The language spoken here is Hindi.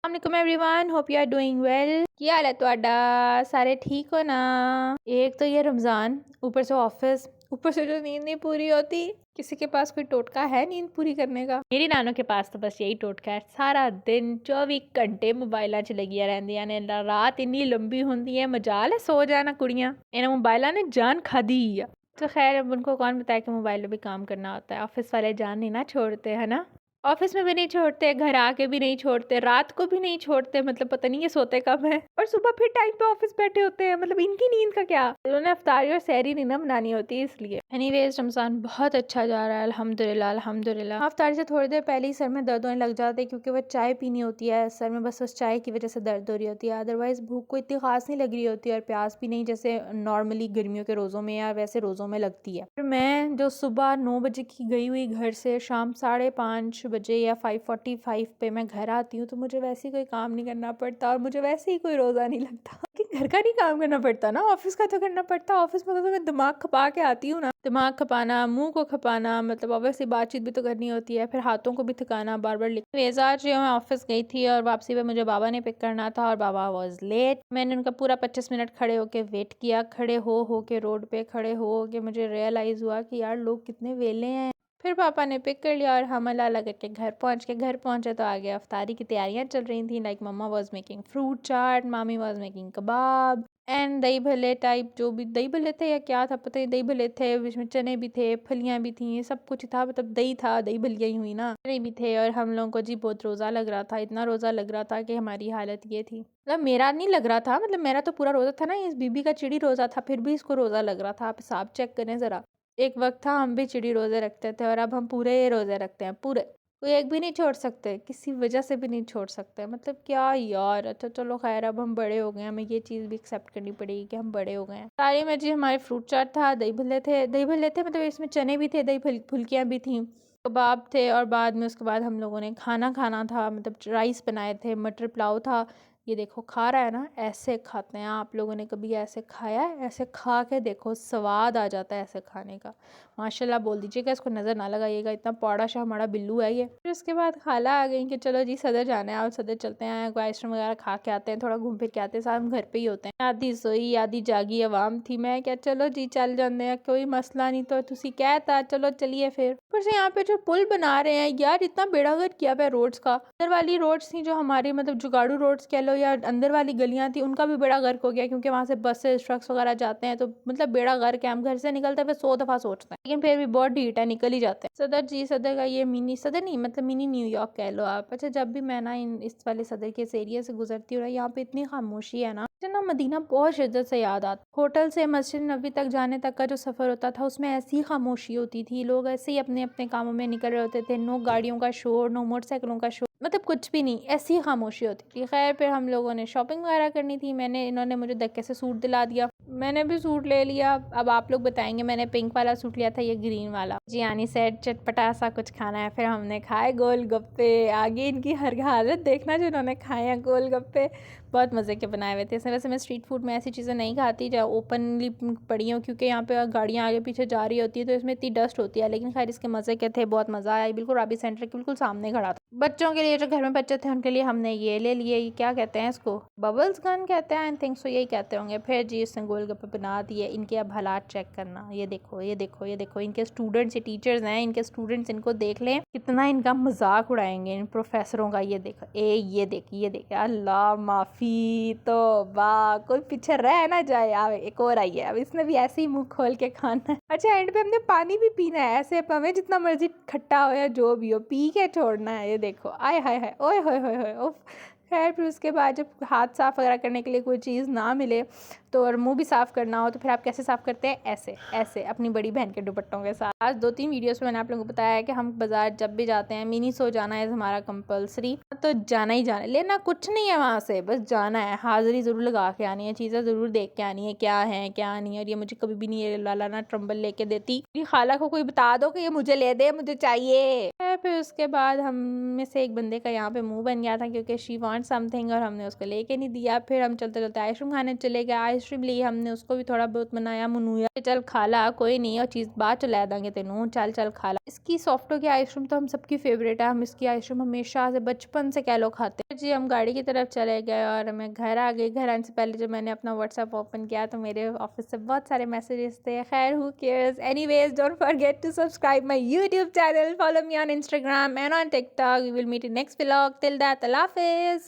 अस्सलामुअलैकुम everyone, hope you are doing well. क्या हाल है ਤੁਹਾਡਾ? सारे ठीक हो ना? एक तो ये रमज़ान, ऊपर से ऑफिस, ऊपर से जो नींद नहीं पूरी होती। किसी के पास कोई टोटका है नींद पूरी करने का? मेरी नानों के पास तो बस यही टोटका है, सारा दिन 24 घंटे मोबाइलों च लगिया रहंदियां ने। रात इन्नी लंबी होंदी है, मजाल है सो जाना कुड़ियां। इन्हें मोबाइलों ने जान खादी है। तो खैर अब उनको कौन बताया कि मोबाइल पे भी काम करना होता है। ऑफिस वाले जान नहीं ना छोड़ते, है ना। ऑफिस में भी नहीं छोड़ते, घर आके भी नहीं छोड़ते, रात को भी नहीं छोड़ते। मतलब पता नहीं ये सोते कब है और सुबह फिर टाइम पे ऑफिस बैठे होते हैं। मतलब इनकी नींद का क्या? इन्होंने अफ्तारी और सहरी नहीं ना बनानी होती इसलिए। एनीवेज रमजान बहुत अच्छा जा रहा है, अल्हम्दुलिल्लाह अल्हम्दुलिल्लाह। अफ्तारी से थोड़ी देर पहले ही सर में दर्द होने लग जाते हैं क्योंकि वो चाय पीनी होती है। सर में बस उस चाय की वजह से दर्द हो रही होती है, अदरवाइज भूख को इतनी खास नहीं लग रही होती और प्यास भी नहीं, जैसे नॉर्मली गर्मियों के रोज़ों में या वैसे रोज़ों में लगती है। फिर मैं जो सुबह 9 बजे की गई हुई घर से शाम 5:30 बजे या 5:45 पे मैं घर आती हूँ, तो मुझे वैसे ही कोई काम नहीं करना पड़ता और मुझे वैसे ही कोई रोज़ा नहीं लगता कि घर का नहीं काम करना पड़ता ना, ऑफिस का तो करना पड़ता। ऑफिस में तो मैं दिमाग खपा के आती हूँ ना, दिमाग खपाना, मुंह को खपाना, मतलब ऑब्वियसली बातचीत भी तो करनी होती है, फिर हाथों को भी थकाना, बार बार लिख। आज जो मैं ऑफिस गई थी और वापसी पे मुझे बाबा ने पिक करना था और बाबा वॉज लेट। मैंने उनका पूरा 25 मिनट खड़े होके वेट किया। खड़े हो के रोड पे खड़े हो के मुझे रियलाइज़ हुआ कि यार लोग कितने वेले हैं। फिर पापा ने पिक कर लिया और हम अल्लाह अल्लाह करके घर पहुंचे तो आगे अफ्तारी की तैयारियां चल रही थी। Like mamma was making fruit chaat, mami was making kebab and दही भल्ले टाइप, जो भी दही भल्ले थे या क्या था पता नहीं, दही भल्ले थे, बीच में चने भी थे, फलियां भी थी, सब कुछ था। मतलब दही था, दही भल्लियाँ ही हुई ना, चने भी थे। और हम लोगों को जी बहुत रोज़ा लग रहा था, इतना रोज़ा लग रहा था कि हमारी हालत ये थी। मतलब मेरा नहीं लग रहा था, मतलब मेरा तो पूरा रोज़ा था ना, इस बीबी का चिड़ी रोज़ा था, फिर भी इसको रोज़ा लग रहा था। आप हिसाब चेक करें ज़रा। एक वक्त था हम भी चिड़ी रोज़े रखते थे और अब हम पूरे रोज़े रखते हैं, पूरे। कोई एक भी नहीं छोड़ सकते, किसी वजह से भी नहीं छोड़ सकते। मतलब क्या यार। अच्छा चलो खैर, अब हम बड़े हो गए, हमें ये चीज़ भी एक्सेप्ट करनी पड़ेगी कि हम बड़े हो गए हैं। सारी में जी हमारे फ्रूट चाट था, दही भल्ले थे, मतलब इसमें चने भी थे, दही फुल्कियाँ भी थी, कबाब थे और बाद में उसके बाद हम लोगों ने खाना खाना था। मतलब राइस बनाए थे, मटर पुलाव था। ये देखो खा रहा है ना, ऐसे खाते हैं। आप लोगों ने कभी ऐसे खाया है? ऐसे खा के देखो, स्वाद आ जाता है ऐसे खाने का। माशाल्लाह बोल दीजिएगा, इसको नज़र ना लगाइएगा, इतना पौड़ा सा हमारा बिल्लू है ये। फिर उसके बाद खाला आ गई कि चलो जी सदर जाना है और सदर चलते हैं, कोई आइसक्रीम वगैरह खा के आते हैं, थोड़ा घूम फिर के आते हैं। साथ हम घर पे ही होते हैं। आधी सोई आधी जागी आवाम थी। मैं क्या चलो जी चल जाते हैं, कोई मसला नहीं। तो तुसी कहता चलो चलिए। फिर से यहाँ पे जो पुल बना रहे हैं यार, इतना बेड़ागर्क किया हुआ है रोड्स का। अंदर वाली रोड्स थी जो हमारी, मतलब जुगाड़ू रोड्स कह लो या अंदर वाली गलियां थी, उनका भी बेड़ा गर्क हो गया क्योंकि वहां से बसेस ट्रक्स वगैरह जाते हैं। तो मतलब बेड़ा गर्क है। हम घर से निकलते हुए 100 दफा सोचते हैं, लेकिन फिर भी बहुत ढीठ है, निकल ही जाते हैं। सदर का ये मिनी सदर नहीं, मतलब मिनी न्यूयॉर्क कह लो आप। अच्छा जब भी मैं ना इस वाले सदर के इस एरिया से गुजरती हूँ, यहाँ पे इतनी खामोशी है ना, मदीना बहुत शिद्दत से याद आता। होटल से मस्जिद नबी तक जाने तक का जो सफर होता था, उसमें ऐसी खामोशी होती थी। लोग ऐसे ही अपने अपने कामों में निकल रहे होते थे। नो गाड़ियों का शोर, नो मोटरसाइकिलों का शोर, मतलब कुछ भी नहीं, ऐसी खामोशी होती थी। खैर फिर हम लोगों ने शॉपिंग वगैरह करनी थी। इन्होंने मुझे धक्के से सूट दिला दिया, मैंने भी सूट ले लिया। अब आप लोग बताएंगे, मैंने पिंक वाला सूट लिया था, ये ग्रीन वाला। जी यानी सेट चटपटा सा कुछ खाना है। फिर हमने खाए गोलगप्पे। आगे इनकी हर हालत देखना, जिन्होंने खाए हैं गोलगप्पे, बहुत मज़े के बनाए हुए थे। इसमें वैसे मैं स्ट्रीट फूड में ऐसी चीज़ें नहीं खाती जो ओपनली पड़ी हूँ, क्योंकि यहाँ पे गाड़ियाँ आगे पीछे जा रही होती है तो इसमें इतनी डस्ट होती है। लेकिन खैर इसके मज़े के थे, बहुत मज़ा आया। बिल्कुल राबी सेंटर के बिल्कुल सामने खड़ा था। बच्चों के लिए, जो घर में बच्चे थे उनके लिए हमने ये ले लिए। ये क्या कहते हैं इसको, बबल्स गन कहते हैं, आई थिंक सो, यही कहते होंगे। फिर जी इसने गोलगप्पे बना दिए। इनके अब हालात चेक करना, ये देखो ये देखो ये देखो। इनके स्टूडेंट्स, ये टीचर्स हैं, इनके स्टूडेंट्स इनको देख लें कितना इनका मजाक उड़ाएंगे इन प्रोफेसरों का। ये देखो ये देख, अल्लाह माफ़ी, तो वाह कोई पीछे रह ना जाए। अब एक और आई है, अब इसने भी ऐसे ही मुंह खोल के खाना है। अच्छा एंड पे हमने पानी भी पीना है, ऐसे हमें जितना मर्जी खट्टा हो या जो भी हो पी के छोड़ना है। ये देखो आय हाय हाय, ओए होए होए होए, ओफ। खैर फिर उसके बाद जब हाथ साफ़ वगैरह करने के लिए कोई चीज़ ना मिले तो, और मुंह भी साफ़ करना हो तो फिर आप कैसे साफ़ करते हैं? ऐसे ऐसे अपनी बड़ी बहन के दुपट्टों के साथ। आज 2-3 वीडियोस में मैंने आप लोगों को बताया है कि हम बाज़ार जब भी जाते हैं, मिनी सो जाना है हमारा कंपलसरी, तो जाना ही जाना है। लेना कुछ नहीं है वहाँ से, बस जाना है, हाज़िरी ज़रूर लगा के आनी है, चीज़ें ज़रूर देख के आनी है क्या है क्या नहीं है। और ये मुझे कभी भी नहीं ये लाला ना ट्रम्बल लेके देती। खाला को कोई बता दो कि ये मुझे ले दे, मुझे चाहिए। फिर उसके बाद हम में से एक बंदे का यहाँ पे मुँह बन गया था क्योंकि शी वांट वांट समथिंग और हमने उसको लेके नहीं दिया। फिर हम चलते चलते आइसक्रीम खाने चले गए, आइसक्रीम ली हमने, उसको भी थोड़ा बहुत मनाया मनुया, चल खा ला कोई नहीं और चीज़ बाद चला देंगे तेनू, चल चल खा ला। इसकी सॉफ्टो की आइसक्रीम तो हम सबकी फेवरेट है, हम इसकी आइसक्रीम हमेशा से बचपन से कह लो खाते हैं जी। हम गाड़ी की तरफ चले गए और मैं घर आ गई। घर आने से पहले जब मैंने अपना व्हाट्सएप ओपन किया तो मेरे ऑफिस से बहुत सारे मैसेजेस थे। खैर who cares, anyways don't forget to subscribe my YouTube channel, follow me on Instagram and on TikTok. We will meet in next vlog, till that अल्लाह हाफिज।